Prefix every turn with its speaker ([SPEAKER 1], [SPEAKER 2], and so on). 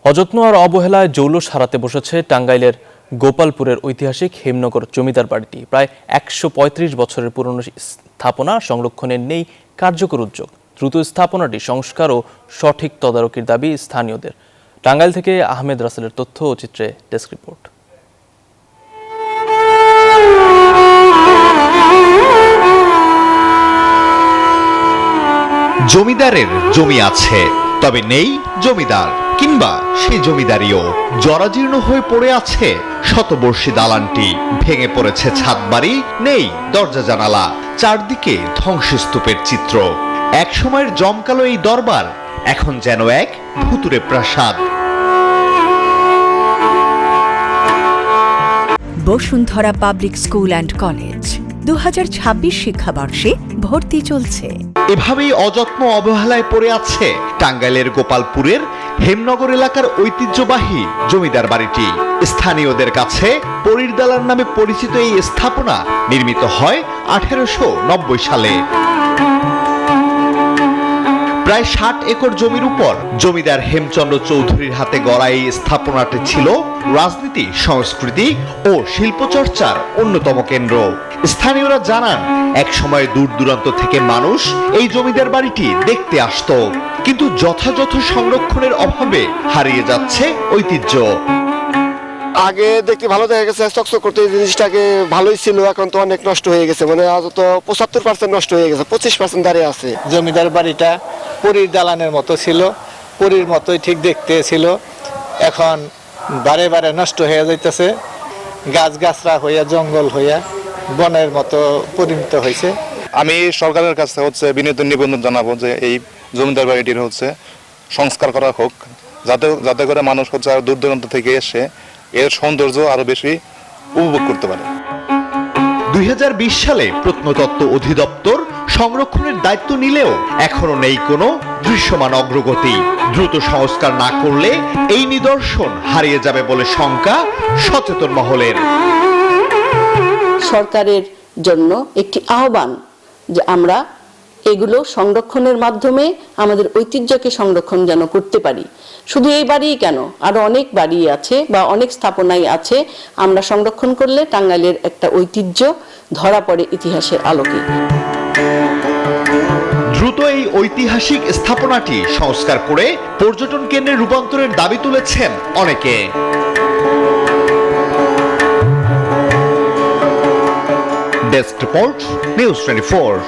[SPEAKER 1] অযত্ন আর অবহেলায় জৌলুস হারাতে বসেছে টাঙ্গাইলের গোপালপুরের ঐতিহাসিক হেমনগর জমিদার বাড়িটি। প্রায় ১৩৫ বছরের পুরনো স্থাপনা সংরক্ষণের নেই কার্যকর উদ্যোগ। দ্রুত স্থাপনাটি সংস্কার ও সঠিক তদারকির দাবি স্থানীয়দের। টাঙ্গাইল থেকে আহমেদ রাসেলের তথ্য ও চিত্রে ডেস্ক রিপোর্ট।
[SPEAKER 2] জমিদারের জমি আছে, তবে নেই জমিদার, কিংবা সেই জমিদারিও। জরাজীর্ণ হয়ে পড়ে আছে শতবর্ষী দালানটি, ভেঙে পড়েছে ছাদবাড়ি, নেই দরজা জানালা, চারদিকে ধ্বংসস্তূপের চিত্র। এক সময়ের জমকালো এই দরবার এখন যেন এক ভুতুরে প্রাসাদ।
[SPEAKER 3] Bashundhara public school and college ২০২৬ শিক্ষাবর্ষে ভর্তি চলছে।
[SPEAKER 2] এভাবেই অযত্ন অবহেলায় পড়ে আছে টাঙ্গাইলের গোপালপুরের হেমনগর এলাকার ঐতিহ্যবাহী জমিদার বাড়িটি। স্থানীয়দের কাছে পরীর দালান নামে পরিচিত এই স্থাপনা নির্মিত হয় ১৮৯০ সালে। প্রায় ৬০ একর জমির উপর জমিদার হেমচন্দ্র চৌধুরীর হাতে গড়া এই স্থাপনাটি ছিল রাজনীতি, সংস্কৃতি ও শিল্পচর্চার অন্যতম কেন্দ্র। স্থানীয়রা জানান, এক সময় দূর দূরান্ত থেকে মানুষ এই জমিদার বাড়িটি দেখতে আসতো, কিন্তু যথাযথ সংরক্ষণের অভাবে হারিয়ে যাচ্ছে ঐতিহ্য।
[SPEAKER 4] আগে দেখতে ভালো দেখা গেছে, চকচক করতে জিনিসটাকে ভালোই ছিল, এখন তো অনেক নষ্ট হয়ে গেছে। মানে আজ তো ৭৫% নষ্ট হয়ে গেছে, ২৫% দাঁড়িয়ে আছে।
[SPEAKER 5] জমিদার বাড়িটা পরীর দালানের মতো ছিল, পরীর মতোই ঠিক দেখতে ছিল। এখন বারে বারে নষ্ট হয়ে যাইতেছে, গাছগাছরা হইয়া জঙ্গল হইয়া বনের মতো পরিণত হয়েছে।
[SPEAKER 6] আমি সরকারের কাছে বিনীত নিবেদন জানাবো যে এই জমিদার বাড়িটির সংস্কার করা হোক, যাতে করে মানুষ আর দূর দূরান্ত থেকে এসে এর সৌন্দর্য আরো বেশি উপভোগ করতে পারে।
[SPEAKER 2] ২০২০ সালে প্রত্নতত্ত্ব অধিদপ্তর সংরক্ষণের দায়িত্ব নিলেও এখনো নেই কোনো দৃশ্যমান অগ্রগতি। দ্রুত সংস্কার না করলে এই নিদর্শন হারিয়ে যাবে বলে শঙ্কা সচেতন মহলের।
[SPEAKER 7] সরকারের জন্য একটি আহ্বান যে আমরা এগুলো সংরক্ষণের মাধ্যমে আমাদের ঐতিহ্যকে সংরক্ষণ যেন করতে পারি। শুধু এই বাড়িই কেন, আরো অনেক বাড়ি আছে বা অনেক স্থাপনাই আছে, আমরা সংরক্ষণ করলে টাঙ্গাইলের একটা ঐতিহ্য ধরা পড়ে ইতিহাসের আলোকে।
[SPEAKER 2] দ্রুত এই ঐতিহাসিক স্থাপনাটি সংস্কার করে পর্যটন কেন্দ্রে রূপান্তরের দাবি তুলেছেন অনেকে। Desk report, news 24।